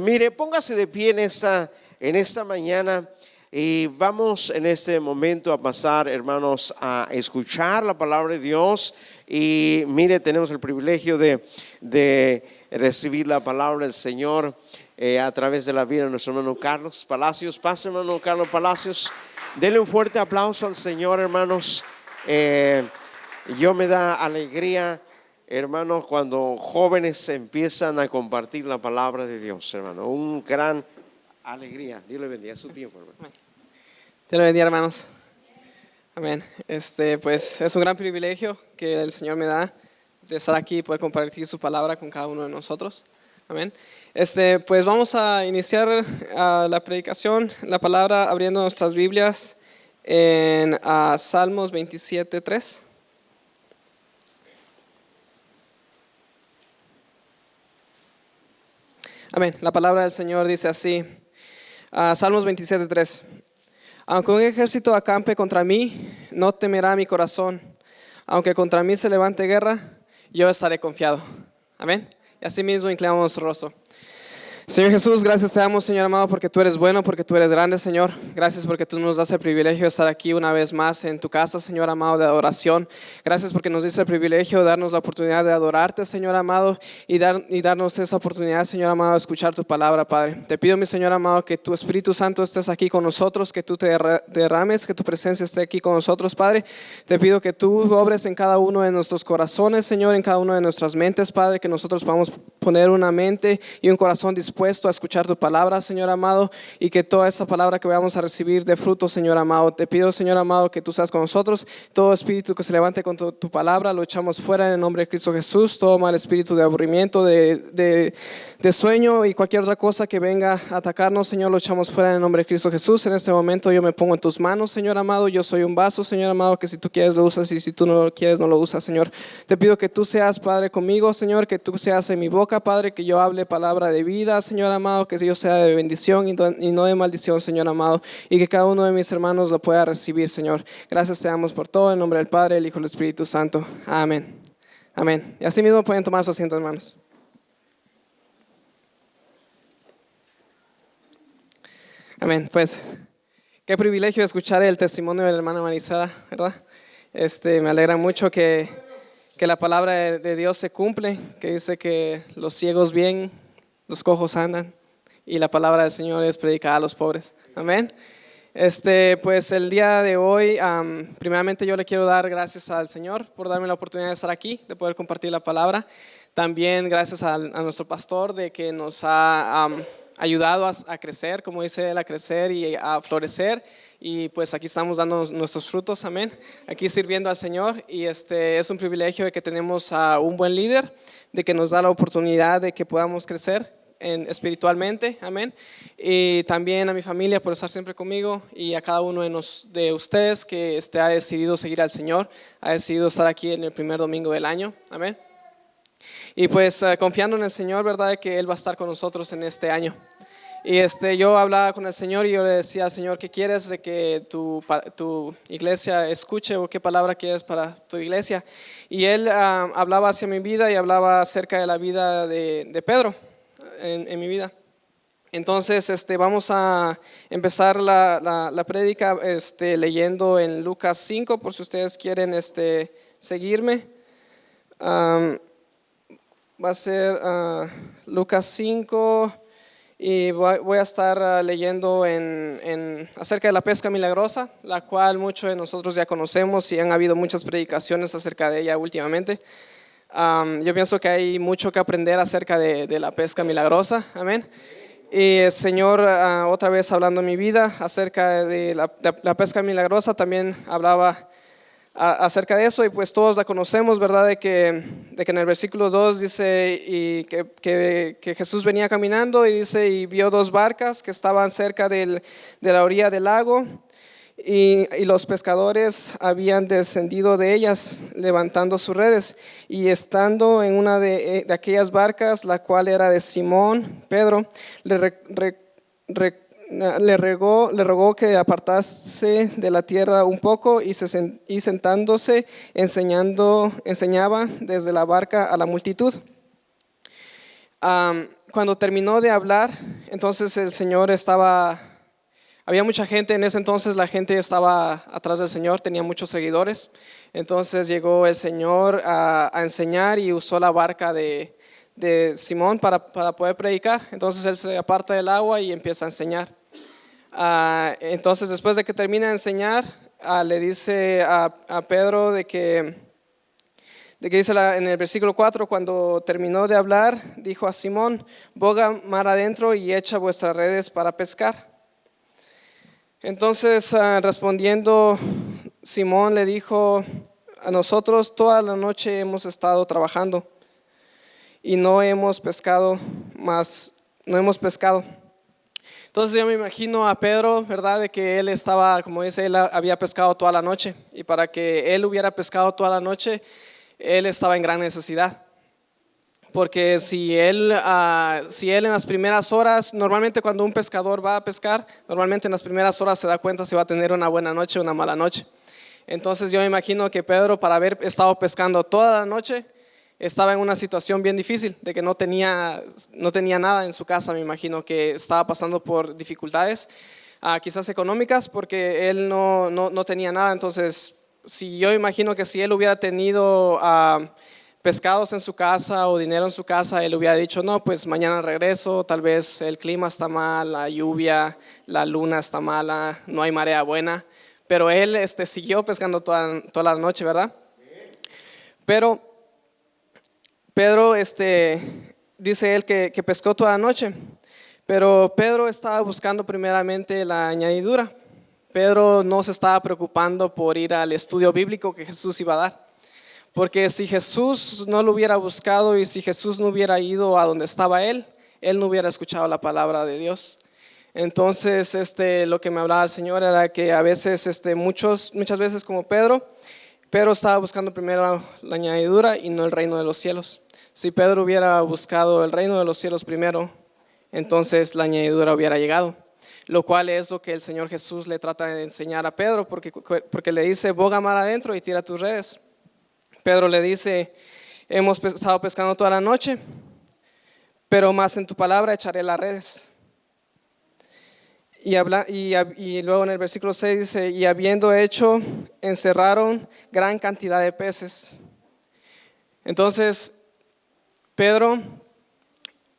Mire, póngase de pie en esta mañana y vamos en este momento a pasar, hermanos, a escuchar la palabra de Dios. Y mire, tenemos el privilegio de recibir la palabra del Señor a través de la vida de nuestro hermano Carlos Palacios. Pase, hermano Carlos Palacios. Denle un fuerte aplauso al Señor, hermanos. Yo me da alegría, hermanos, cuando jóvenes empiezan a compartir la palabra de Dios, hermano. Un gran alegría. Dios le bendiga. Es su tiempo, hermano. Dios le bendiga, hermanos. Amén. Pues es un gran privilegio que el Señor me da de estar aquí y poder compartir su palabra con cada uno de nosotros. Amén. Pues vamos a iniciar la predicación, la palabra, abriendo nuestras Biblias en Salmos 27:3. Amén. La palabra del Señor dice así, Salmos 27:3. Aunque un ejército acampe contra mí, no temerá mi corazón. Aunque contra mí se levante guerra, yo estaré confiado. Amén. Y así mismo inclinamos nuestro rostro. Señor Jesús, gracias te damos, Señor amado, porque tú eres bueno, porque tú eres grande, Señor. Gracias porque tú nos das el privilegio de estar aquí una vez más en tu casa, Señor amado, de adoración. Gracias porque nos diste el privilegio de darnos la oportunidad de adorarte, Señor amado, y darnos esa oportunidad, Señor amado, de escuchar tu palabra, Padre. Te pido, mi Señor amado, que tu Espíritu Santo estés aquí con nosotros, que tú te derrames, que tu presencia esté aquí con nosotros, Padre. Te pido que tú obres en cada uno de nuestros corazones, Señor, en cada una de nuestras mentes, Padre, que nosotros podamos poner una mente y un corazón dispuesto a escuchar tu palabra, Señor amado, y que toda esa palabra que vamos a recibir dé fruto, Señor amado. Te pido, Señor amado, que tú seas con nosotros. Todo espíritu que se levante contra tu palabra lo echamos fuera en el nombre de Cristo Jesús. Todo mal espíritu de aburrimiento, de sueño y cualquier otra cosa que venga a atacarnos, Señor, lo echamos fuera en el nombre de Cristo Jesús. En este momento yo me pongo en tus manos, Señor amado. Yo soy un vaso, Señor amado, que si tú quieres lo usas y si tú no lo quieres no lo usas, Señor. Te pido que tú seas, Padre, conmigo, Señor, que tú seas en mi boca, Padre, que yo hable palabra de vida, Señor amado, que yo sea de bendición y no de maldición, Señor amado, y que cada uno de mis hermanos lo pueda recibir, Señor. Gracias te damos por todo, en nombre del Padre, el Hijo y el Espíritu Santo. Amén. Amén. Y así mismo pueden tomar su asiento, hermanos. Amén. Pues, qué privilegio escuchar el testimonio de la hermana Marisela, ¿verdad? Me alegra mucho que la palabra de Dios se cumple, que dice que los ciegos ven, los cojos andan, y la palabra del Señor es predicada a los pobres. Amén. Pues el día de hoy, primeramente yo le quiero dar gracias al Señor por darme la oportunidad de estar aquí, de poder compartir la palabra. También gracias a nuestro pastor de que nos ha ayudado a crecer, como dice él, a crecer y a florecer. Y pues aquí estamos dando nuestros frutos, amén, aquí sirviendo al Señor. Y es un privilegio de que tenemos a un buen líder, de que nos da la oportunidad de que podamos crecer espiritualmente, amén. Y también a mi familia por estar siempre conmigo, y a cada uno de ustedes que ha decidido seguir al Señor, ha decidido estar aquí en el primer domingo del año, amén. Y pues confiando en el Señor, verdad, de que Él va a estar con nosotros en este año. Y yo hablaba con el Señor y yo le decía al Señor, ¿qué quieres de que tu iglesia escuche, o qué palabra quieres para tu iglesia? Y Él hablaba hacia mi vida y hablaba acerca de la vida de Pedro en mi vida. Entonces vamos a empezar la prédica leyendo en Lucas 5, por si ustedes quieren seguirme. Va a ser Lucas 5. Y voy a estar leyendo acerca de la pesca milagrosa, la cual muchos de nosotros ya conocemos y han habido muchas predicaciones acerca de ella últimamente. Yo pienso que hay mucho que aprender acerca de la pesca milagrosa, amén. Y el Señor, otra vez hablando en mi vida acerca de la pesca milagrosa, también hablaba acerca de eso, y pues todos la conocemos, ¿verdad? De que en el versículo 2 dice y que Jesús venía caminando y dice, y vio dos barcas que estaban cerca de la orilla del lago, y los pescadores habían descendido de ellas levantando sus redes, y estando en una de aquellas barcas, la cual era de Simón Pedro, le rogó que apartase de la tierra un poco, y sentándose enseñaba desde la barca a la multitud. cuando terminó de hablar, entonces el Señor había mucha gente, en ese entonces la gente estaba atrás del Señor, tenía muchos seguidores. Entonces llegó el Señor a enseñar y usó la barca de Simón para poder predicar. Entonces él se aparta del agua y empieza a enseñar. Entonces después de que termina de enseñar, le dice a Pedro de que dice en el versículo 4, cuando terminó de hablar, dijo a Simón: boga mar adentro y echa vuestras redes para pescar. Entonces respondiendo Simón le dijo: a nosotros toda la noche hemos estado trabajando y no hemos pescado. Entonces yo me imagino a Pedro, ¿verdad? De que él estaba, como dice, él había pescado toda la noche, y para que él hubiera pescado toda la noche, él estaba en gran necesidad. Porque si él en las primeras horas, normalmente cuando un pescador va a pescar, normalmente en las primeras horas se da cuenta si va a tener una buena noche o una mala noche. Entonces yo me imagino que Pedro, para haber estado pescando toda la noche, estaba en una situación bien difícil, de que no tenía nada en su casa. Me imagino que estaba pasando por dificultades, quizás económicas, porque él no tenía nada. Entonces, yo imagino que si él hubiera tenido pescados en su casa o dinero en su casa, él hubiera dicho: no, pues mañana regreso, tal vez el clima está mal, la lluvia, la luna está mala, no hay marea buena. Pero él siguió pescando toda la noche, ¿verdad? Pero Pedro, dice él que pescó toda la noche, pero Pedro estaba buscando primeramente la añadidura. Pedro no se estaba preocupando por ir al estudio bíblico que Jesús iba a dar, porque si Jesús no lo hubiera buscado y si Jesús no hubiera ido a donde estaba él no hubiera escuchado la palabra de Dios. Entonces lo que me hablaba el Señor era que a veces, muchas veces como Pedro estaba buscando primero la añadidura y no el reino de los cielos. Si Pedro hubiera buscado el reino de los cielos primero, entonces la añadidura hubiera llegado, lo cual es lo que el Señor Jesús le trata de enseñar a Pedro, porque le dice: boga mar adentro y tira tus redes. Pedro le dice: hemos estado pescando toda la noche, pero más en tu palabra echaré las redes. Y luego en el versículo 6 dice: y habiendo hecho, encerraron gran cantidad de peces. Entonces Pedro,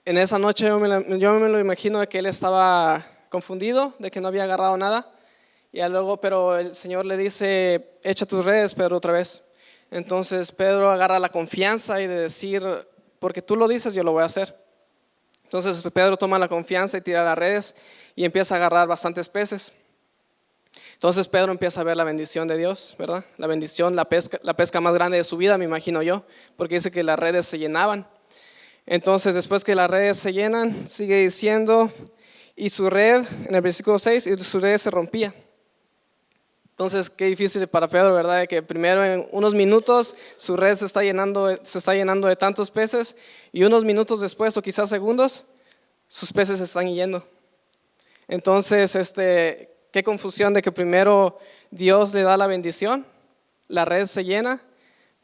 en esa noche yo me lo imagino de que él estaba confundido, de que no había agarrado nada. Y luego, pero el Señor le dice: echa tus redes, Pedro, otra vez. Entonces Pedro agarra la confianza y de decir: porque tú lo dices, yo lo voy a hacer. Entonces Pedro toma la confianza y tira las redes y empieza a agarrar bastantes peces. Entonces Pedro empieza a ver la bendición de Dios, ¿verdad? La bendición, la pesca más grande de su vida, me imagino yo, porque dice que las redes se llenaban. Entonces después que las redes se llenan, sigue diciendo: y su red, en el versículo 6, y su red se rompía. Entonces qué difícil para Pedro, ¿verdad? Que primero en unos minutos su red se está llenando de tantos peces, y unos minutos después, o quizás segundos, sus peces se están yendo. Entonces qué confusión de que primero Dios le da la bendición, la red se llena,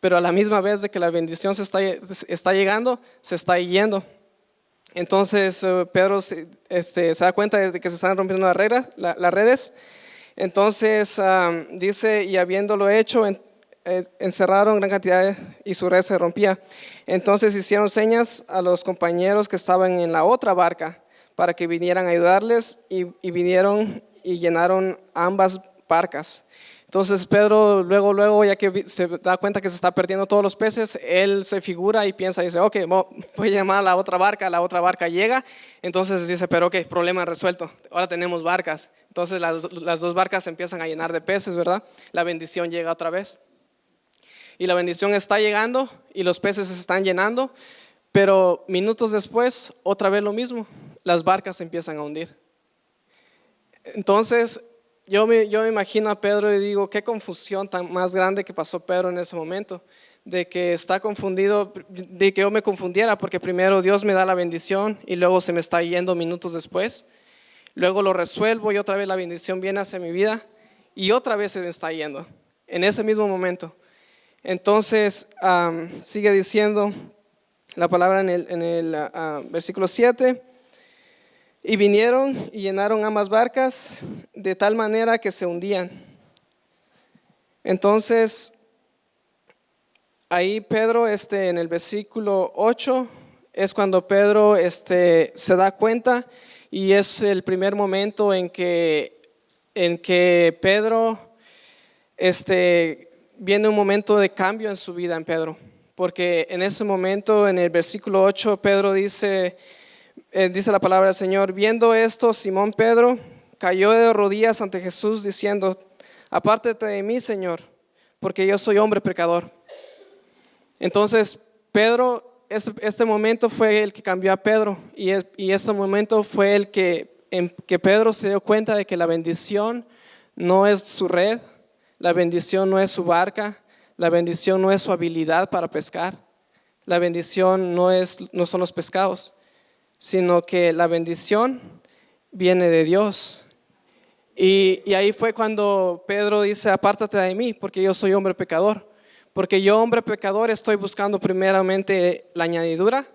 pero a la misma vez de que la bendición se está llegando, se está yendo. Entonces Pedro se da cuenta de que se están rompiendo las redes. Entonces dice: y habiéndolo hecho, encerraron gran cantidad y su red se rompía. Entonces hicieron señas a los compañeros que estaban en la otra barca para que vinieran a ayudarles, y vinieron y llenaron ambas barcas. Entonces Pedro luego ya que se da cuenta que se está perdiendo todos los peces, él se figura y piensa y dice: ok, voy a llamar a la otra barca llega. Entonces dice: pero ok, problema resuelto, ahora tenemos barcas. Entonces las dos barcas se empiezan a llenar de peces, ¿verdad? La bendición llega otra vez. Y la bendición está llegando y los peces se están llenando, pero minutos después otra vez lo mismo, las barcas se empiezan a hundir. Entonces yo me imagino a Pedro y digo: qué confusión tan más grande que pasó Pedro en ese momento, de que está confundido, de que yo me confundiera, porque primero Dios me da la bendición y luego se me está yendo minutos después. Luego lo resuelvo y otra vez la bendición viene hacia mi vida y otra vez se me está yendo en ese mismo momento. Entonces sigue diciendo: la palabra en el versículo 7. Y vinieron y llenaron ambas barcas de tal manera que se hundían. Entonces, ahí Pedro, en el versículo 8, es cuando Pedro se da cuenta, y es el primer momento en que Pedro viene un momento de cambio en su vida en Pedro. Porque en ese momento, en el versículo 8, Pedro dice la palabra del Señor: viendo esto, Simón Pedro cayó de rodillas ante Jesús diciendo: apártate de mí, Señor, porque yo soy hombre pecador. Entonces Pedro, este momento fue el que cambió a Pedro, y este momento fue el en que Pedro se dio cuenta de que la bendición no es su red, la bendición no es su barca, la bendición no es su habilidad para pescar, la bendición no son los pescados, sino que la bendición viene de Dios. Y ahí fue cuando Pedro dice: apártate de mí, porque yo soy hombre pecador. Porque yo, hombre pecador, estoy buscando primeramente la añadidura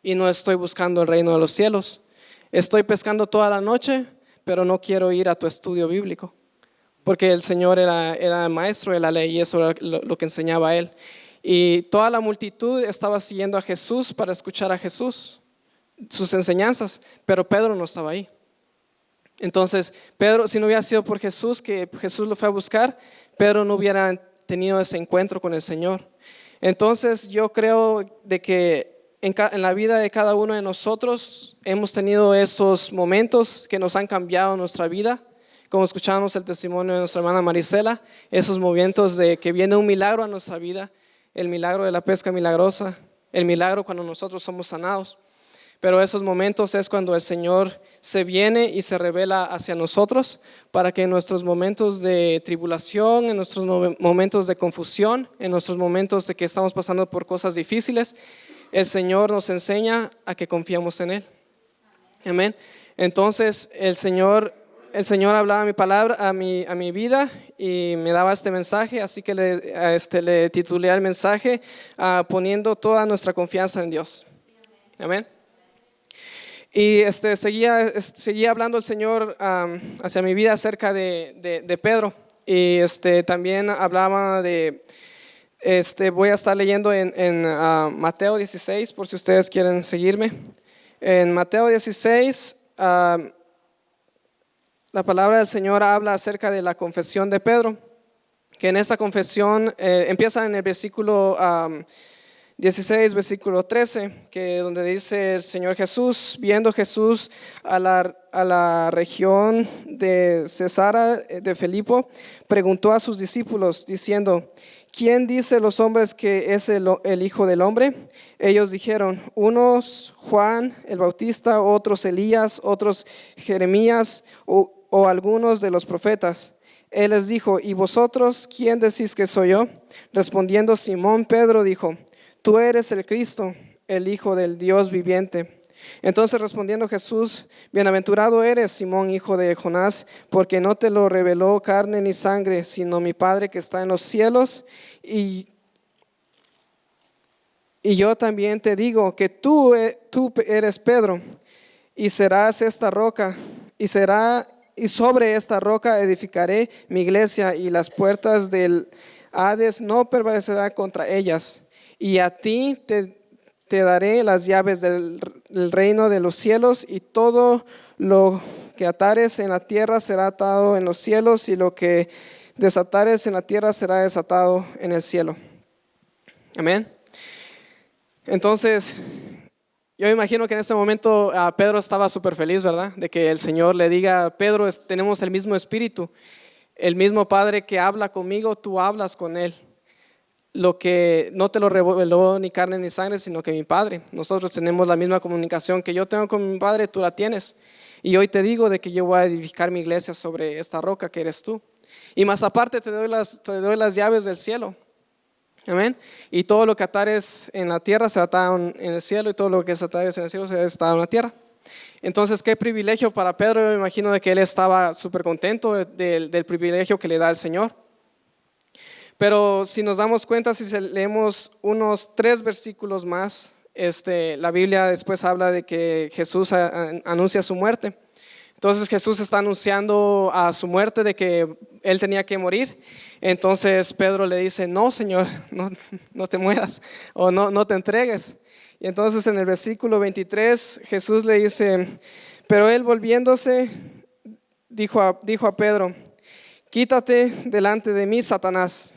y no estoy buscando el reino de los cielos. Estoy pescando toda la noche, pero no quiero ir a tu estudio bíblico. Porque el Señor era maestro de la ley, y eso era lo que enseñaba a él. Y toda la multitud estaba siguiendo a Jesús para escuchar a Jesús, sus enseñanzas, pero Pedro no estaba ahí. Entonces Pedro, si no hubiera sido por Jesús, que Jesús lo fue a buscar, Pedro no hubiera tenido ese encuentro con el Señor. Entonces yo creo de que en la vida de cada uno de nosotros hemos tenido esos momentos que nos han cambiado nuestra vida, como escuchábamos el testimonio de nuestra hermana Marisela, esos momentos de que viene un milagro a nuestra vida, el milagro de la pesca milagrosa, el milagro cuando nosotros somos sanados. Pero esos momentos es cuando el Señor se viene y se revela hacia nosotros, para que en nuestros momentos de tribulación, en nuestros momentos de confusión, en nuestros momentos de que estamos pasando por cosas difíciles, el Señor nos enseña a que confiemos en Él. Amén. Entonces el Señor hablaba mi palabra a mi vida y me daba este mensaje, así que le titulé el mensaje poniendo toda nuestra confianza en Dios. Amén. Y seguía hablando el Señor hacia mi vida acerca de Pedro. Y también hablaba voy a estar leyendo en Mateo 16, por si ustedes quieren seguirme. En Mateo 16, la palabra del Señor habla acerca de la confesión de Pedro, que en esa confesión empieza en el versículo 16, versículo 13, que donde dice el Señor Jesús: viendo Jesús a la región de Cesarea de Filipo, preguntó a sus discípulos diciendo: ¿quién dice los hombres que es el Hijo del Hombre? Ellos dijeron: unos Juan el Bautista, otros Elías, otros Jeremías o algunos de los profetas. Él les dijo: ¿y vosotros quién decís que soy yo? Respondiendo Simón Pedro dijo: tú eres el Cristo, el Hijo del Dios viviente. Entonces respondiendo Jesús: bienaventurado eres, Simón, hijo de Jonás, porque no te lo reveló carne ni sangre, sino mi Padre que está en los cielos. Y yo también te digo que tú eres Pedro, y serás esta roca, y sobre esta roca edificaré mi iglesia, y las puertas del Hades no prevalecerán contra ellas. Y a ti te daré las llaves del reino de los cielos, y todo lo que atares en la tierra será atado en los cielos, y lo que desatares en la tierra será desatado en el cielo. Amén. Entonces, yo me imagino que en ese momento Pedro estaba súper feliz, ¿verdad? De que el Señor le diga: Pedro, tenemos el mismo espíritu, el mismo Padre que habla conmigo, tú hablas con Él. Lo que no te lo reveló ni carne ni sangre, sino que mi Padre. Nosotros tenemos la misma comunicación que yo tengo con mi Padre, tú la tienes. Y hoy te digo de que yo voy a edificar mi iglesia sobre esta roca que eres tú. Y más aparte te doy las llaves del cielo. Amén. Y todo lo que atares en la tierra se ata en el cielo, y todo lo que se atares en el cielo se ata en la tierra. Entonces, qué privilegio para Pedro. Yo me imagino de que él estaba súper contento del privilegio que le da el Señor. Pero si nos damos cuenta, si leemos unos 3 versículos más la Biblia después habla de que Jesús anuncia su muerte. Entonces Jesús está anunciando a su muerte, de que él tenía que morir. Entonces Pedro le dice, no, Señor, no te mueras o no te entregues. Y entonces en el versículo 23 Jesús le dice, pero él volviéndose dijo a Pedro, quítate delante de mí, Satanás,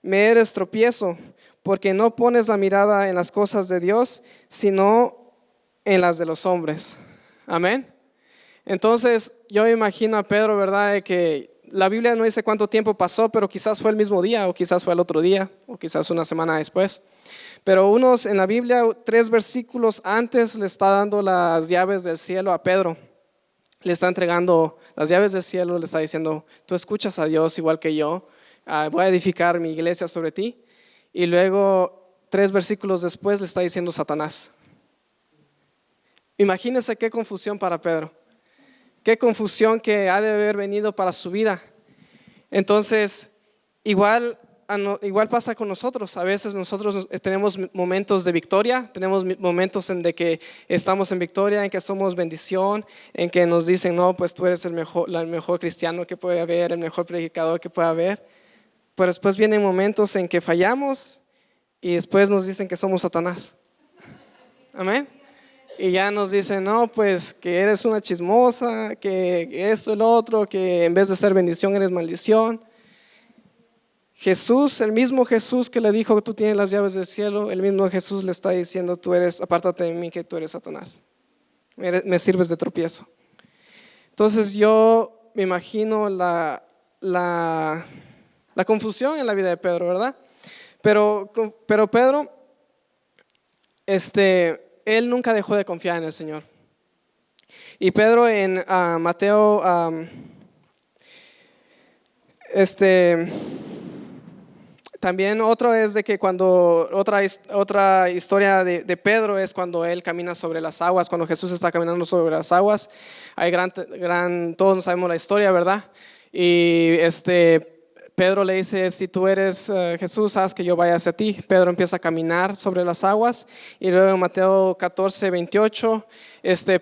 me eres tropiezo, porque no pones la mirada en las cosas de Dios, sino en las de los hombres. Amén. Entonces yo me imagino a Pedro, ¿verdad? De que la Biblia no dice cuánto tiempo pasó, pero quizás fue el mismo día, o quizás fue el otro día, o quizás una semana después. Pero en la Biblia, 3 versículos antes, le está dando las llaves del cielo a Pedro. Le está entregando las llaves del cielo, le está diciendo, tú escuchas a Dios igual que yo, voy a edificar mi iglesia sobre ti. Y luego 3 versículos después le está diciendo Satanás. Imagínense qué confusión para Pedro, qué confusión que ha de haber venido para su vida. Entonces, igual pasa con nosotros. A veces nosotros tenemos momentos de victoria, tenemos momentos en de que estamos en victoria, en que somos bendición, en que nos dicen, no, pues tú eres el mejor cristiano que puede haber, el mejor predicador que puede haber. Pero después vienen momentos en que fallamos y después nos dicen que somos Satanás. Amén. Y ya nos dicen, no, pues que eres una chismosa, que esto, el otro, que en vez de ser bendición eres maldición. Jesús, el mismo Jesús que le dijo que tú tienes las llaves del cielo, el mismo Jesús le está diciendo, apártate de mí que tú eres Satanás, me sirves de tropiezo. Entonces yo me imagino la confusión en la vida de Pedro, ¿verdad? Pero Pedro, él nunca dejó de confiar en el Señor. Y Pedro en Mateo, también otro es de que otra historia de Pedro es cuando él camina sobre las aguas, cuando Jesús está caminando sobre las aguas. Hay todos sabemos la historia, ¿verdad? Y Pedro le dice, si tú eres Jesús, haz que yo vaya hacia ti. Pedro empieza a caminar sobre las aguas. Y luego en Mateo 14, 28,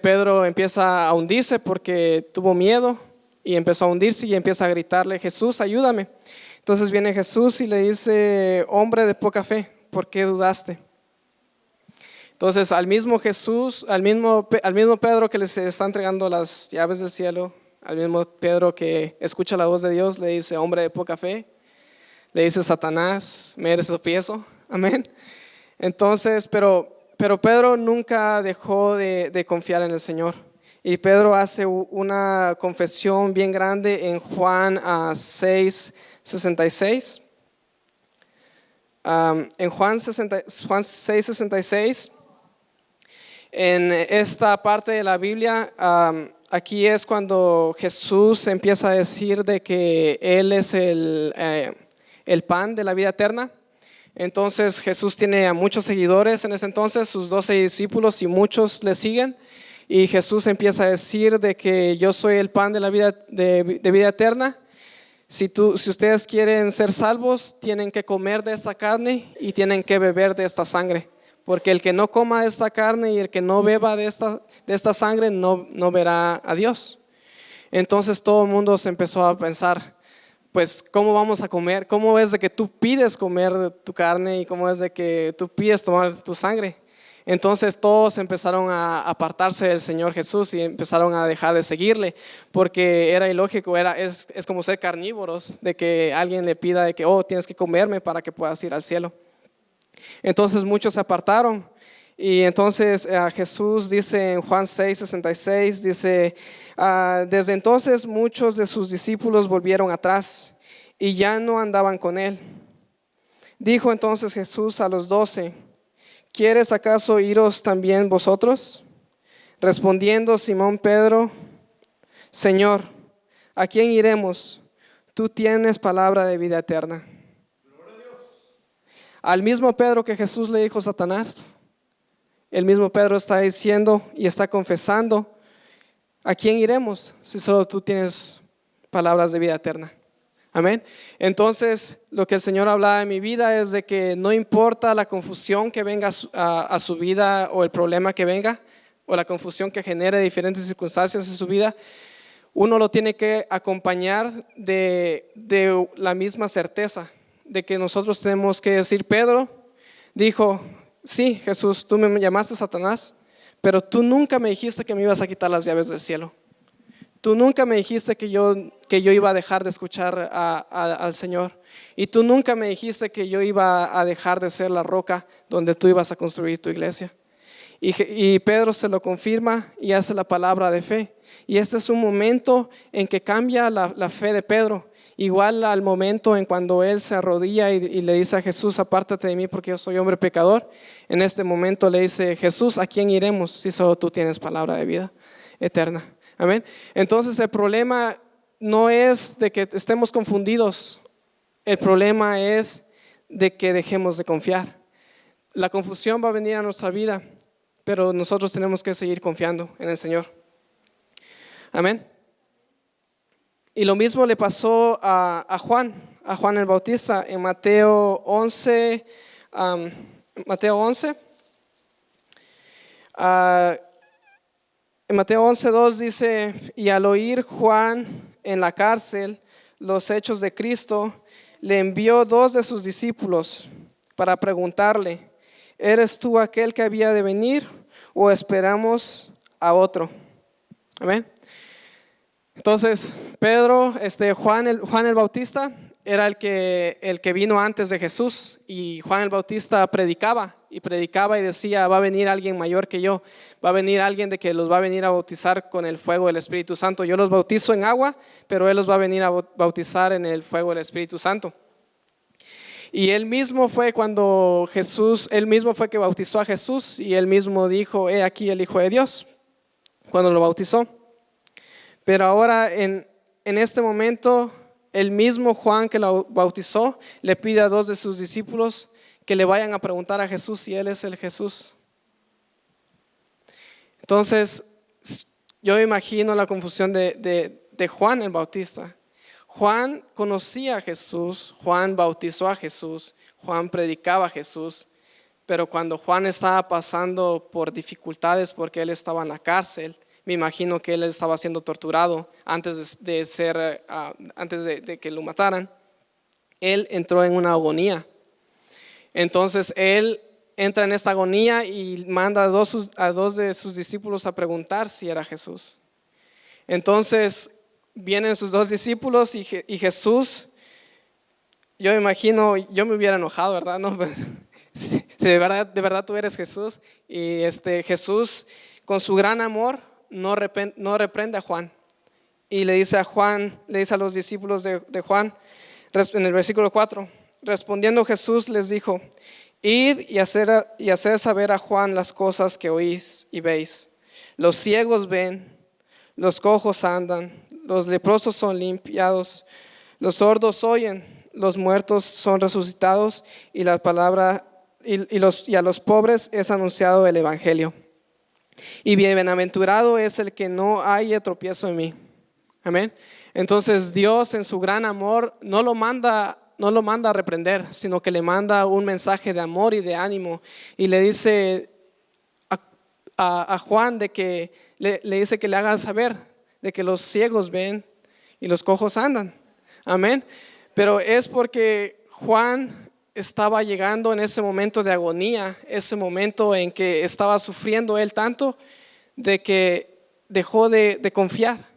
Pedro empieza a hundirse porque tuvo miedo y empezó a hundirse y empieza a gritarle, Jesús, ayúdame. Entonces viene Jesús y le dice, hombre de poca fe, ¿por qué dudaste? Entonces al mismo Pedro que les está entregando las llaves del cielo, al mismo Pedro que escucha la voz de Dios, le dice, hombre de poca fe, le dice, Satanás, me eres tropiezo. Amén. Entonces, pero Pedro nunca dejó de confiar en el Señor. Y Pedro hace una confesión bien grande en Juan 6:66. En Juan 6:66, en esta parte de la Biblia, aquí es cuando Jesús empieza a decir de que Él es el pan de la vida eterna. Entonces Jesús tiene a muchos seguidores en ese entonces, sus 12 discípulos, y muchos le siguen. Y Jesús empieza a decir de que yo soy el pan de la vida, de vida eterna. Si ustedes quieren ser salvos, tienen que comer de esta carne y tienen que beber de esta sangre. Porque el que no coma de esta carne y el que no beba de esta sangre no verá a Dios. Entonces todo el mundo se empezó a pensar, pues ¿cómo vamos a comer? ¿Cómo es de que tú pides comer tu carne y cómo es de que tú pides tomar tu sangre? Entonces todos empezaron a apartarse del Señor Jesús y empezaron a dejar de seguirle, porque era ilógico, es como ser carnívoros, de que alguien le pida de que tienes que comerme para que puedas ir al cielo. Entonces muchos se apartaron. Y entonces Jesús dice en Juan 6:66, dice, desde entonces muchos de sus discípulos volvieron atrás y ya no andaban con él. Dijo entonces Jesús a los 12, ¿quieres acaso iros también vosotros? Respondiendo Simón Pedro, Señor, ¿a quién iremos? Tú tienes palabra de vida eterna. Al mismo Pedro que Jesús le dijo Satanás, el mismo Pedro está diciendo y está confesando, ¿a quién iremos si solo tú tienes palabras de vida eterna? Amén. Entonces, lo que el Señor hablaba en mi vida es de que no importa la confusión que venga a su vida o el problema que venga o la confusión que genere diferentes circunstancias en su vida, uno lo tiene que acompañar de la misma certeza de que nosotros tenemos que decir, Pedro dijo, sí, Jesús, tú me llamaste Satanás, pero tú nunca me dijiste que me ibas a quitar las llaves del cielo. Tú nunca me dijiste que yo iba a dejar de escuchar al Señor. Y tú nunca me dijiste que yo iba a dejar de ser la roca donde tú ibas a construir tu iglesia. Y Pedro se lo confirma y hace la palabra de fe. Y este es un momento en que cambia la fe de Pedro. Igual al momento en cuando él se arrodilla y le dice a Jesús, apártate de mí porque yo soy hombre pecador. En este momento le dice, Jesús, ¿a quién iremos si solo tú tienes palabra de vida eterna? Amén. Entonces el problema no es de que estemos confundidos. El problema es de que dejemos de confiar. La confusión va a venir a nuestra vida, pero nosotros tenemos que seguir confiando en el Señor. Amén. Y lo mismo le pasó a Juan el Bautista en Mateo 11. En Mateo 11:2 dice, y al oír Juan en la cárcel los hechos de Cristo, le envió 2 de sus discípulos para preguntarle, ¿eres tú aquel que había de venir o esperamos a otro? Amén. Entonces, Juan el Bautista era el que vino antes de Jesús, y Juan el Bautista predicaba y decía, va a venir alguien mayor que yo, va a venir alguien de que los va a venir a bautizar con el fuego del Espíritu Santo. Yo los bautizo en agua, pero él los va a venir a bautizar en el fuego del Espíritu Santo. Y él mismo fue que bautizó a Jesús, y él mismo dijo, he aquí el Hijo de Dios, cuando lo bautizó. Pero ahora en este momento, el mismo Juan que lo bautizó le pide a 2 de sus discípulos que le vayan a preguntar a Jesús si él es el Jesús. Entonces, yo imagino la confusión de Juan el Bautista. Juan conocía a Jesús, Juan bautizó a Jesús, Juan predicaba a Jesús, pero cuando Juan estaba pasando por dificultades porque él estaba en la cárcel, me imagino que él estaba siendo torturado antes de que lo mataran, él entró en una agonía. Entonces él entra en esta agonía y manda a 2 de sus discípulos a preguntar si era Jesús. Entonces vienen sus 2 discípulos y Jesús, yo me imagino, yo me hubiera enojado, ¿verdad? No, si de verdad tú eres Jesús. Y Jesús, con su gran amor, no reprende a Juan, y le dice a los discípulos de Juan en el versículo 4, respondiendo Jesús les dijo, id y hacer saber a Juan las cosas que oís y veis. Los ciegos ven, los cojos andan, los leprosos son limpiados, los sordos oyen, los muertos son resucitados, y la palabra y a los pobres es anunciado el evangelio. Y bienaventurado es el que no haya tropiezo en mí. Amén. Entonces Dios, en su gran amor, no lo manda a reprender, sino que le manda un mensaje de amor y de ánimo, y le dice a Juan de que le dice que le haga saber de que los ciegos ven y los cojos andan. Amén. Pero es porque Juan estaba llegando en ese momento de agonía, ese momento en que estaba sufriendo él tanto de que dejó de confiar.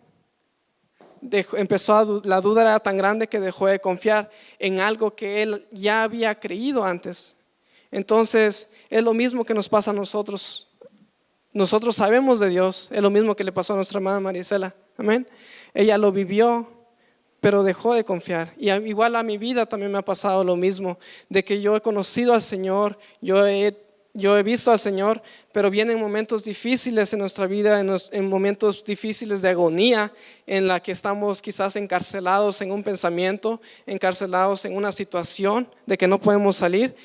La duda era tan grande que dejó de confiar en algo que él ya había creído antes. Entonces es lo mismo que nos pasa a nosotros. Nosotros sabemos de Dios, es lo mismo que le pasó a nuestra hermana Marisela. Amén. Ella lo vivió, pero dejó de confiar. Y igual a mi vida también me ha pasado lo mismo, de que yo he conocido al Señor, yo he visto al Señor, pero vienen momentos difíciles en nuestra vida, en momentos difíciles de agonía, en la que estamos quizás encarcelados en un pensamiento, encarcelados en una situación de que no podemos salir,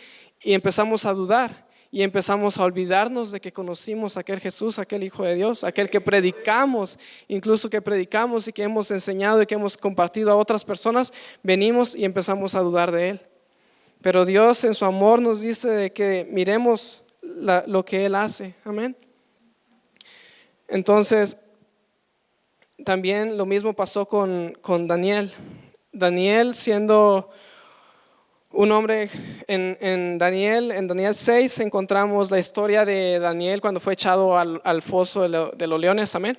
y empezamos a dudar. y empezamos a olvidarnos de que conocimos a aquel Jesús, aquel Hijo de Dios, aquel que predicamos, incluso que predicamos y que hemos enseñado y que hemos compartido a otras personas. Venimos y empezamos a dudar de Él. Pero Dios en su amor nos dice de que miremos lo que Él hace. Amén. Entonces, también lo mismo pasó con Daniel. Daniel, siendo un hombre, en Daniel 6 encontramos la historia de Daniel cuando fue echado al foso de los leones. Amén.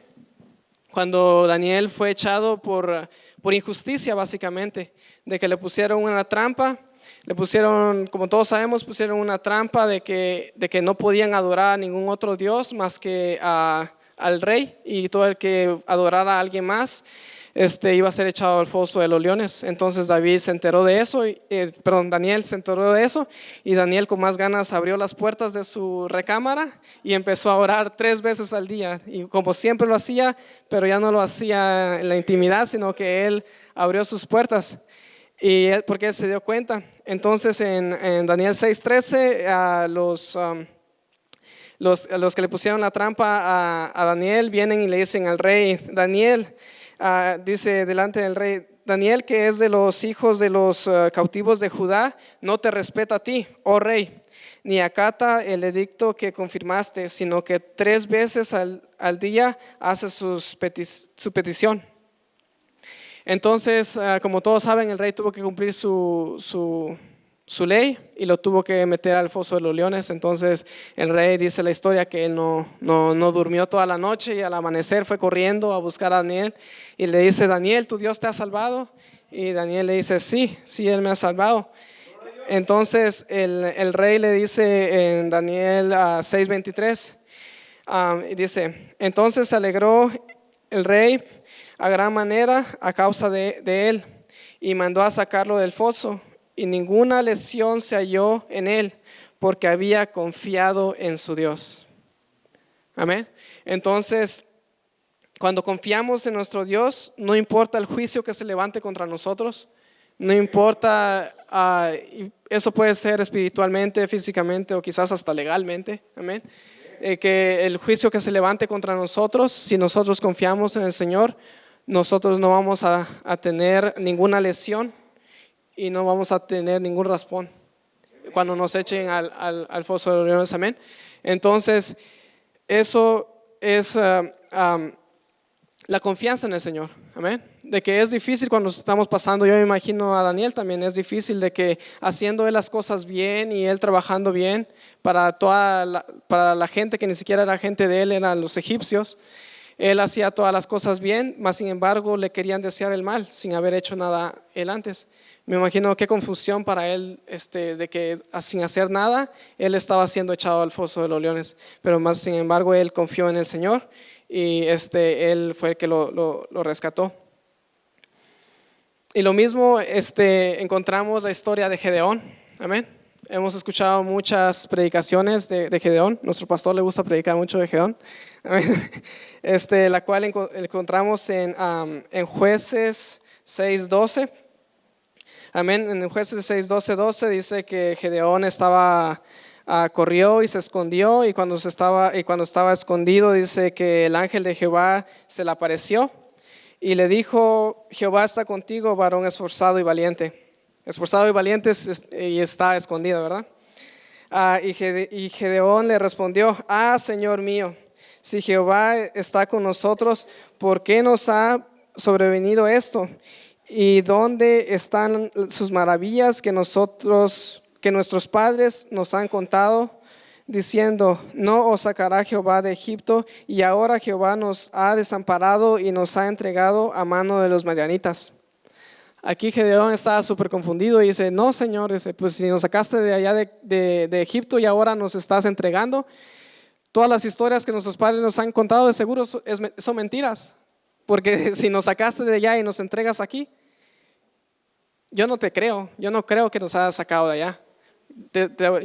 Cuando Daniel fue echado por injusticia, básicamente, de que le pusieron una trampa. Le pusieron, como todos sabemos, pusieron una trampa de que no podían adorar a ningún otro Dios más que al rey, y todo el que adorara a alguien más iba a ser echado al foso de los leones. Entonces Daniel se enteró de eso, y Daniel con más ganas abrió las puertas de su recámara y empezó a orar 3 veces al día, y como siempre lo hacía, pero ya no lo hacía en la intimidad, sino que él abrió sus puertas. Y porque él se dio cuenta. Entonces en Daniel 6:13 a los que le pusieron la trampa a Daniel vienen y le dicen al rey: Daniel, dice delante del rey, Daniel, que es de los hijos de los cautivos de Judá, no te respeta a ti, oh rey, ni acata el edicto que confirmaste, sino que 3 veces al día hace su petición. Entonces, como todos saben, el rey tuvo que cumplir su ley y lo tuvo que meter al foso de los leones. Entonces el rey, dice la historia, que él no durmió toda la noche, y al amanecer fue corriendo a buscar a Daniel y le dice: Daniel, ¿tu Dios te ha salvado? Y Daniel le dice: sí, Él me ha salvado. Entonces el rey le dice en Daniel 6:23, dice: entonces se alegró el rey a gran manera a causa de él, y mandó a sacarlo del foso, y ninguna lesión se halló en él, porque había confiado en su Dios. Amén. Entonces, cuando confiamos en nuestro Dios, no importa el juicio que se levante contra nosotros, no importa, eso puede ser espiritualmente, físicamente o quizás hasta legalmente. Amén. Que el juicio que se levante contra nosotros, si nosotros confiamos en el Señor, nosotros no vamos a tener ninguna lesión y no vamos a tener ningún raspón cuando nos echen al foso de los leones. Amén. Entonces, eso es la confianza en el Señor. Amén. De que es difícil cuando estamos pasando, yo me imagino a Daniel también, es difícil de que haciendo él las cosas bien y él trabajando bien para la gente que ni siquiera era gente de él, eran los egipcios. Él hacía todas las cosas bien, mas sin embargo le querían desear el mal sin haber hecho nada él antes. Me imagino qué confusión para él, de que sin hacer nada él estaba siendo echado al foso de los leones. Pero más sin embargo él confió en el Señor y él fue el que lo rescató. Y lo mismo encontramos la historia de Gedeón. Amén. Hemos escuchado muchas predicaciones de Gedeón. Nuestro pastor le gusta predicar mucho de Gedeón. La cual encontramos en Jueces 6:12. Amén. En Jueces 6:12 dice que Gedeón corrió y se escondió, y cuando estaba escondido dice que el ángel de Jehová se le apareció y le dijo: Jehová está contigo, varón esforzado y valiente. Esforzado y valiente y está escondido, ¿verdad? Y Gedeón le respondió: Señor mío, si Jehová está con nosotros, ¿por qué nos ha sobrevenido esto? ¿Y dónde están sus maravillas que nuestros padres nos han contado, diciendo: no os sacará Jehová de Egipto? Y ahora Jehová nos ha desamparado y nos ha entregado a mano de los madianitas. Aquí Gedeón estaba súper confundido y dice: no, Señor, pues si nos sacaste de allá de Egipto y ahora nos estás entregando, todas las historias que nuestros padres nos han contado de seguro son mentiras, porque si nos sacaste de allá y nos entregas aquí, yo no te creo, yo no creo que nos hayas sacado de allá.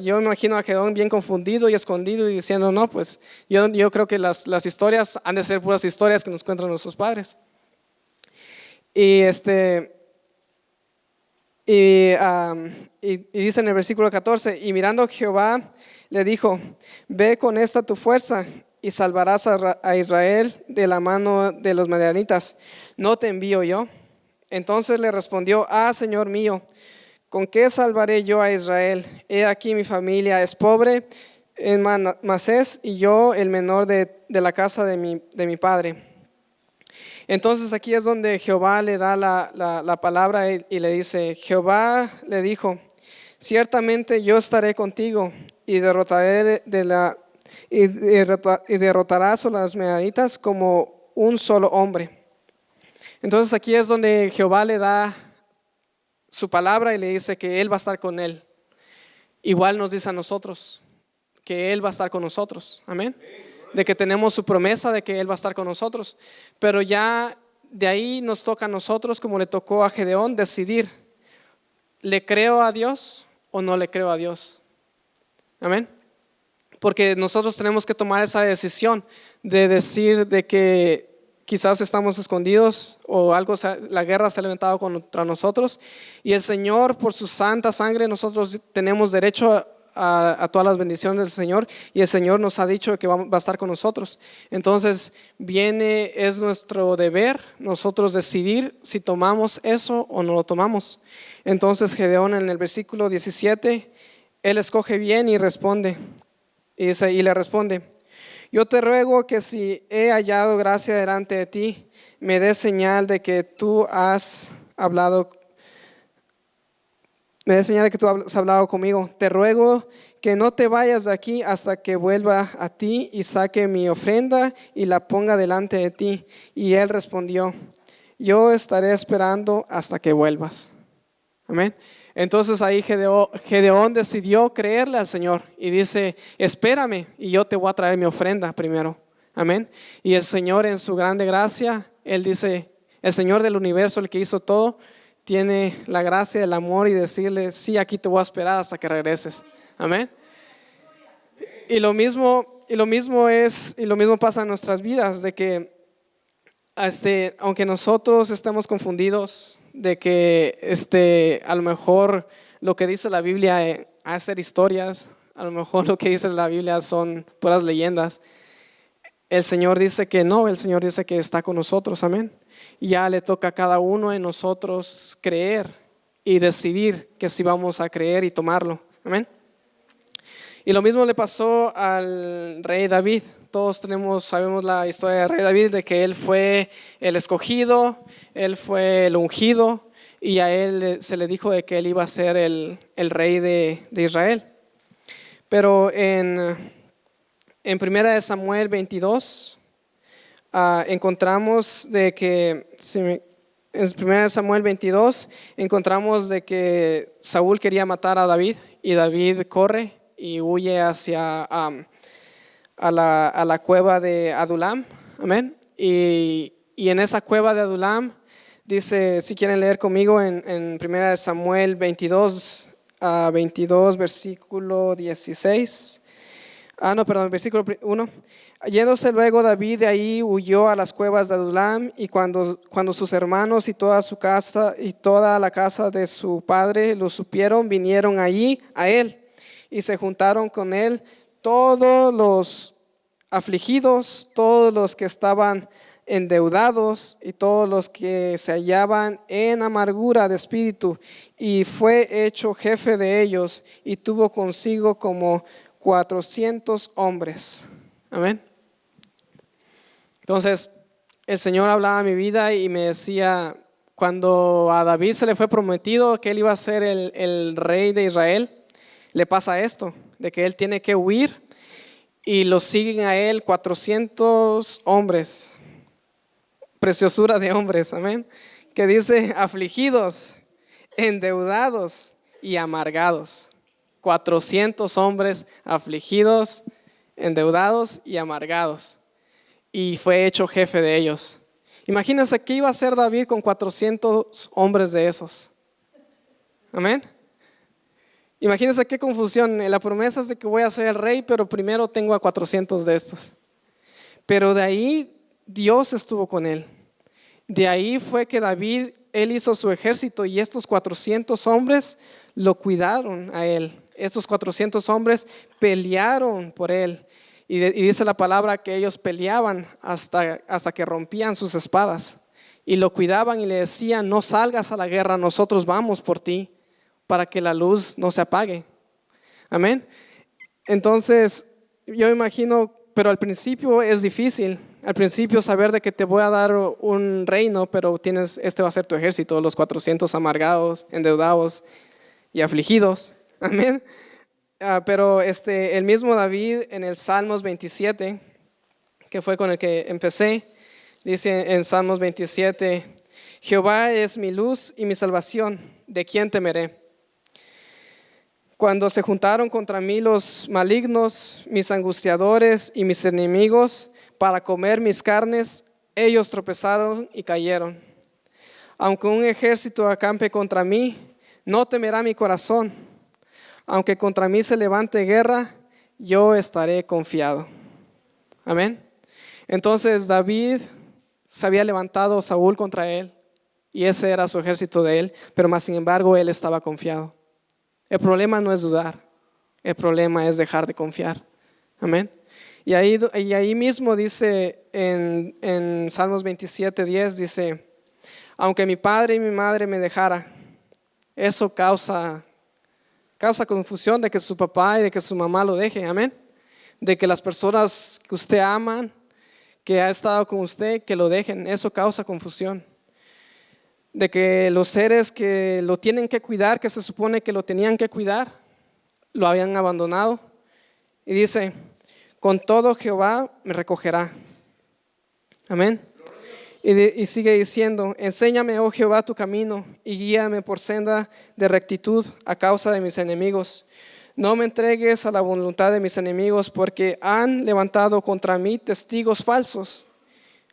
Yo me imagino a Gedeón bien confundido y escondido y diciendo: no, pues yo creo que las historias han de ser puras historias que nos cuentan nuestros padres. Y dice en el versículo 14: y mirando Jehová le dijo: ve con esta tu fuerza y salvarás a Israel de la mano de los madianitas. ¿No te envío yo? Entonces le respondió: Señor mío, ¿con qué salvaré yo a Israel? He aquí mi familia es pobre en Manasés y yo el menor de la casa de mi padre. Entonces aquí es donde Jehová le da la palabra y le dice: Jehová le dijo: ciertamente yo estaré contigo y derrotarás a las madianitas como un solo hombre. Entonces aquí es donde Jehová le da su palabra y le dice que Él va a estar con él. Igual nos dice a nosotros que Él va a estar con nosotros. Amén. De que tenemos su promesa de que Él va a estar con nosotros. Pero ya de ahí nos toca a nosotros, como le tocó a Gedeón, decidir: ¿le creo a Dios o no le creo a Dios? Amén. Porque nosotros tenemos que tomar esa decisión de decir de que quizás estamos escondidos o la guerra se ha levantado contra nosotros, y el Señor, por su santa sangre, nosotros tenemos derecho a todas las bendiciones del Señor, y el Señor nos ha dicho que va a estar con nosotros. Entonces es nuestro deber nosotros decidir si tomamos eso o no lo tomamos. Entonces Gedeón, en el versículo 17, él escoge bien y responde, y le responde: yo te ruego que si he hallado gracia delante de ti, me des señal de que tú has hablado conmigo. Te ruego que no te vayas de aquí hasta que vuelva a ti y saque mi ofrenda y la ponga delante de ti. Y él respondió: yo estaré esperando hasta que vuelvas. Amén. Entonces ahí Gedeón decidió creerle al Señor y dice: espérame y yo te voy a traer mi ofrenda primero. Amén. Y el Señor, en su grande gracia, Él dice: el Señor del universo, el que hizo todo, tiene la gracia, el amor, y decirle: sí, aquí te voy a esperar hasta que regreses. Amén. Y lo mismo pasa en nuestras vidas, de que aunque nosotros estemos confundidos, de que a lo mejor lo que dice la Biblia hacer historias, a lo mejor lo que dice la Biblia son puras leyendas, el Señor dice que no, el Señor dice que está con nosotros. Amén. Y ya le toca a cada uno de nosotros creer y decidir que sí vamos a creer y tomarlo. Amén. Y lo mismo le pasó al rey David. Todos sabemos la historia del rey David, de que él fue el escogido, él fue el ungido, y a él se le dijo de que él iba a ser el rey de Israel. Pero en 1 Samuel 22 encontramos de que en 1 Samuel 22 encontramos de que Saúl quería matar a David, y David corre y huye hacia a la cueva de Adulam. Amén. Y en esa cueva de Adulam dice, si quieren leer conmigo en 1 Samuel 22 versículo 16. Versículo 1. Yéndose luego David de ahí, huyó a las cuevas de Adulam, y cuando sus hermanos y toda su casa y toda la casa de su padre lo supieron, vinieron allí a él, y se juntaron con él todos los afligidos, todos los que estaban endeudados y todos los que se hallaban en amargura de espíritu, y fue hecho jefe de ellos, y tuvo consigo como 400 hombres. Amén. Entonces el Señor hablaba a mi vida y me decía, cuando a David se le fue prometido que él iba a ser el rey de Israel, le pasa esto, de que él tiene que huir, y lo siguen a él 400 hombres, preciosura de hombres. Amén. Que dice afligidos, endeudados y amargados. 400 hombres afligidos, endeudados y amargados, y fue hecho jefe de ellos. Imagínense qué iba a hacer David con 400 hombres de esos. Amén. Imagínense qué confusión. La promesa es de que voy a ser el rey, pero primero tengo a 400 de estos. Pero de ahí Dios estuvo con él. De ahí fue que David, él hizo su ejército, y estos 400 hombres lo cuidaron a él. estos 400 hombres pelearon por él. Y dice la palabra que ellos peleaban hasta que rompían sus espadas. Y lo cuidaban y le decían, no salgas a la guerra, nosotros vamos por ti, para que la luz no se apague. Amén. Entonces, yo imagino, pero al principio es difícil. Al principio saber de que te voy a dar un reino, pero este va a ser tu ejército, los 400 amargados, endeudados y afligidos. Amén. Pero el mismo David en el Salmos 27, que fue con el que empecé, dice en Salmos 27, Jehová es mi luz y mi salvación, ¿de quién temeré? Cuando se juntaron contra mí los malignos, mis angustiadores y mis enemigos, para comer mis carnes, ellos tropezaron y cayeron. Aunque un ejército acampe contra mí, no temerá mi corazón. Aunque contra mí se levante guerra, yo estaré confiado. Amén. Entonces David se había levantado Saúl contra él y ese era su ejército de él, pero más sin embargo él estaba confiado. El problema no es dudar, el problema es dejar de confiar. Amén. Y ahí mismo dice en Salmos 27:10, dice, aunque mi padre y mi madre me dejara, eso causa confusión de que su papá y de que su mamá lo deje. Amén. De que las personas que usted ama, que ha estado con usted, que lo dejen, eso causa confusión. De que los seres que lo tienen que cuidar, que se supone que lo tenían que cuidar, lo habían abandonado. Y dice, con todo Jehová me recogerá. Amén. Y sigue diciendo, enséñame, oh Jehová, tu camino y guíame por senda de rectitud a causa de mis enemigos. No me entregues a la voluntad de mis enemigos, porque han levantado contra mí testigos falsos.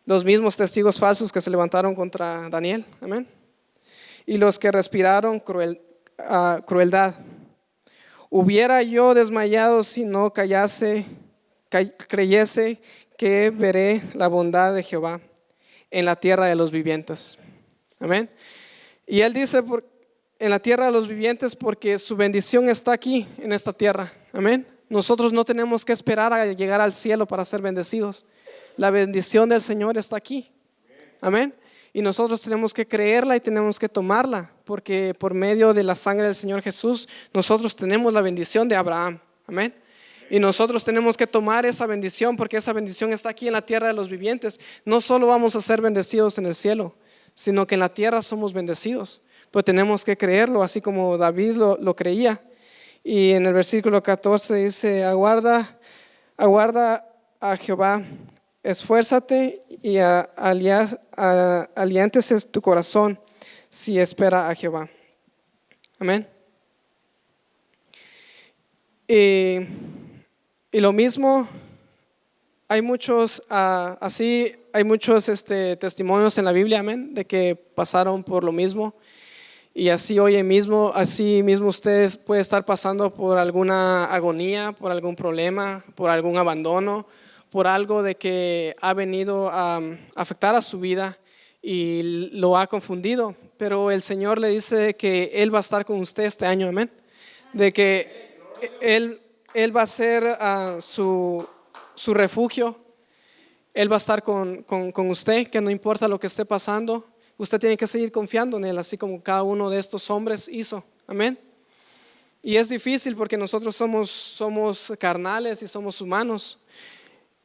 Los mismos testigos falsos que se levantaron contra Daniel. Amén. Y los que respiraron crueldad. Hubiera yo desmayado si no creyese que veré la bondad de Jehová en la tierra de los vivientes. Amén. Y él dice en la tierra de los vivientes porque su bendición está aquí en esta tierra. Amén. Nosotros no tenemos que esperar a llegar al cielo para ser bendecidos. La bendición del Señor está aquí. Amén. Y nosotros tenemos que creerla y tenemos que tomarla, porque por medio de la sangre del Señor Jesús nosotros tenemos la bendición de Abraham. Amén. Y nosotros tenemos que tomar esa bendición, porque esa bendición está aquí en la tierra de los vivientes. No solo vamos a ser bendecidos en el cielo, sino que en la tierra somos bendecidos. Pero tenemos que creerlo, así como David lo creía. Y en el versículo 14 dice, aguarda a Jehová, esfuérzate y aliéntese tu corazón si espera a Jehová. Amén. Y lo mismo, hay muchos testimonios en la Biblia, amén, de que pasaron por lo mismo. Y así mismo ustedes pueden estar pasando por alguna agonía, por algún problema, por algún abandono, por algo de que ha venido a afectar a su vida y lo ha confundido. Pero el Señor le dice que Él va a estar con usted este año, amén. De que Él va a ser su refugio. Él va a estar con usted, que no importa lo que esté pasando, usted tiene que seguir confiando en Él, así como cada uno de estos hombres hizo. Amén. Y es difícil porque nosotros somos carnales y somos humanos.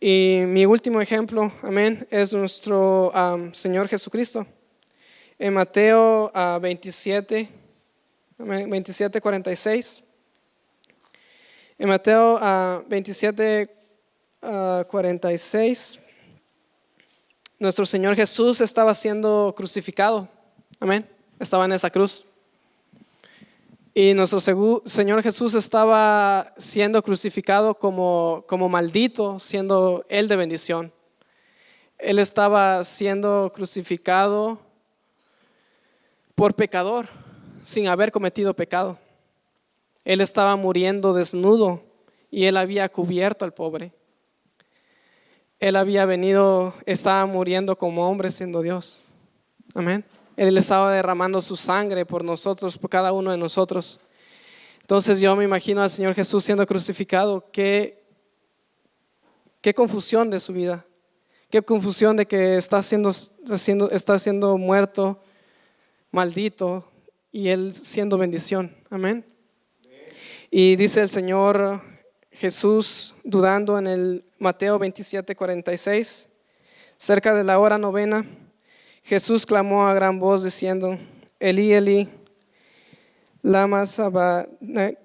Y mi último ejemplo, amén, es nuestro Señor Jesucristo. En Mateo 27:46. En Mateo 27:46, nuestro Señor Jesús estaba siendo crucificado. Amén. Estaba en esa cruz. Y nuestro Señor Jesús estaba siendo crucificado como maldito, siendo Él de bendición. Él estaba siendo crucificado por pecador, sin haber cometido pecado. Él estaba muriendo desnudo y Él había cubierto al pobre. Él estaba muriendo como hombre siendo Dios. Amén. Él estaba derramando su sangre por nosotros, por cada uno de nosotros. Entonces yo me imagino al Señor Jesús siendo crucificado. Qué confusión de su vida. Qué confusión de que está siendo muerto, maldito, y Él siendo bendición. Amén. Y dice el Señor Jesús, dudando en el Mateo 27:46, cerca de la hora novena, Jesús clamó a gran voz diciendo: Elí, Elí, lama sabactani.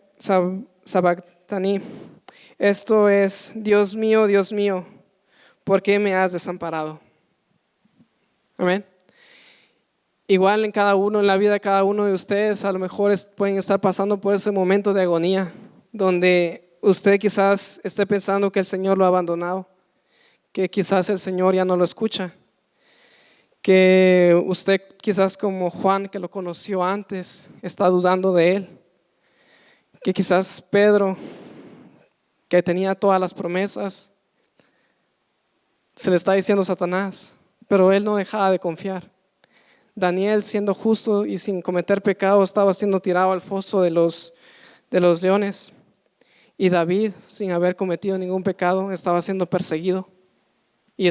Esto es: Dios mío, ¿por qué me has desamparado? Amén. Igual en la vida de cada uno de ustedes, a lo mejor pueden estar pasando por ese momento de agonía, donde usted quizás esté pensando que el Señor lo ha abandonado, que quizás el Señor ya no lo escucha, que usted quizás como Juan, que lo conoció antes, está dudando de Él, que quizás Pedro, que tenía todas las promesas, se le está diciendo a Satanás, pero él no dejaba de confiar. Daniel, siendo justo y sin cometer pecado, estaba siendo tirado al foso de los leones. Y David, sin haber cometido ningún pecado, estaba siendo perseguido. Y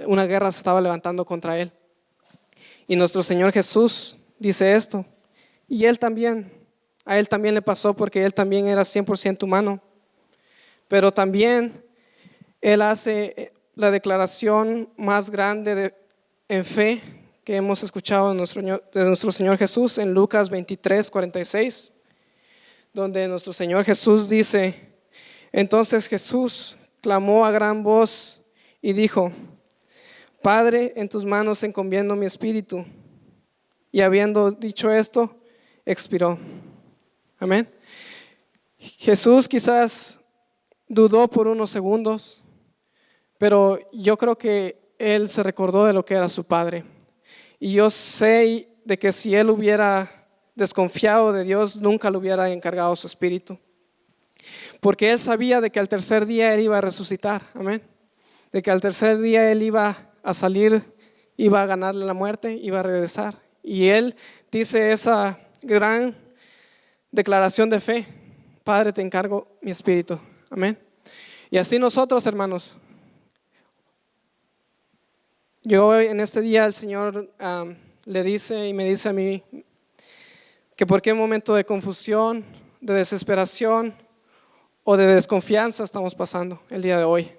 una guerra se estaba levantando contra él. Y nuestro Señor Jesús dice esto. Y a él también le pasó, porque él también era 100% humano. Pero también él hace la declaración más grande en fe que hemos escuchado de nuestro Señor Jesús en Lucas 23:46, donde nuestro Señor Jesús dice: entonces Jesús clamó a gran voz y dijo: Padre, en tus manos encomiendo mi espíritu. Y habiendo dicho esto, expiró. Amén. Jesús quizás dudó por unos segundos, pero yo creo que Él se recordó de lo que era su Padre. Y yo sé de que si Él hubiera desconfiado de Dios, nunca le hubiera encargado su espíritu. Porque Él sabía de que al tercer día Él iba a resucitar. Amén. De que al tercer día Él iba a salir, iba a ganarle la muerte, iba a regresar. Y Él dice esa gran declaración de fe: Padre, te encargo mi espíritu. Amén. Y así nosotros, hermanos, yo en este día el Señor le dice y me dice a mí que por qué momento de confusión, de desesperación o de desconfianza estamos pasando el día de hoy.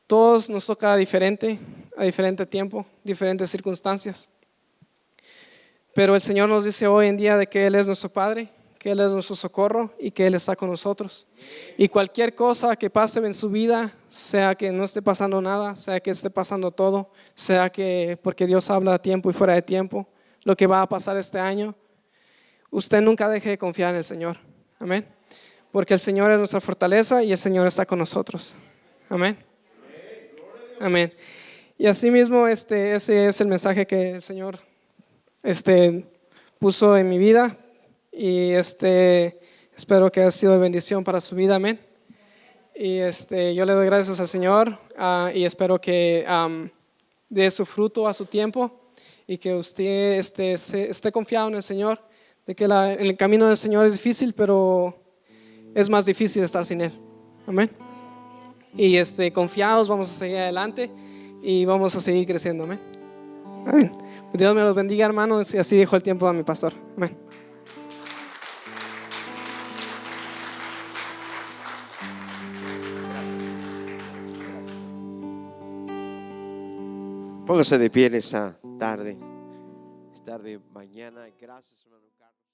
Todos nos toca diferente, a diferente tiempo, diferentes circunstancias. Pero el Señor nos dice hoy en día de que Él es nuestro Padre, que Él es nuestro socorro y que Él está con nosotros. Y cualquier cosa que pase en su vida, sea que no esté pasando nada, sea que esté pasando todo, sea que porque Dios habla a tiempo y fuera de tiempo, lo que va a pasar este año, usted nunca deje de confiar en el Señor. Amén. Porque el Señor es nuestra fortaleza y el Señor está con nosotros. Amén. Amén. Y así mismo ese es el mensaje que el Señor puso en mi vida. Y espero que haya sido de bendición para su vida. Amén. Y yo le doy gracias al Señor y espero que dé su fruto a su tiempo y que usted esté confiado en el Señor, de que en el camino del Señor es difícil, pero es más difícil estar sin Él. Amén. Y confiados vamos a seguir adelante y vamos a seguir creciendo. Amén. Amén. Dios me los bendiga, hermanos, y así dejo el tiempo a mi pastor. Amén. Póngase de pie en esta tarde, mañana. Gracias, hermano Carlos.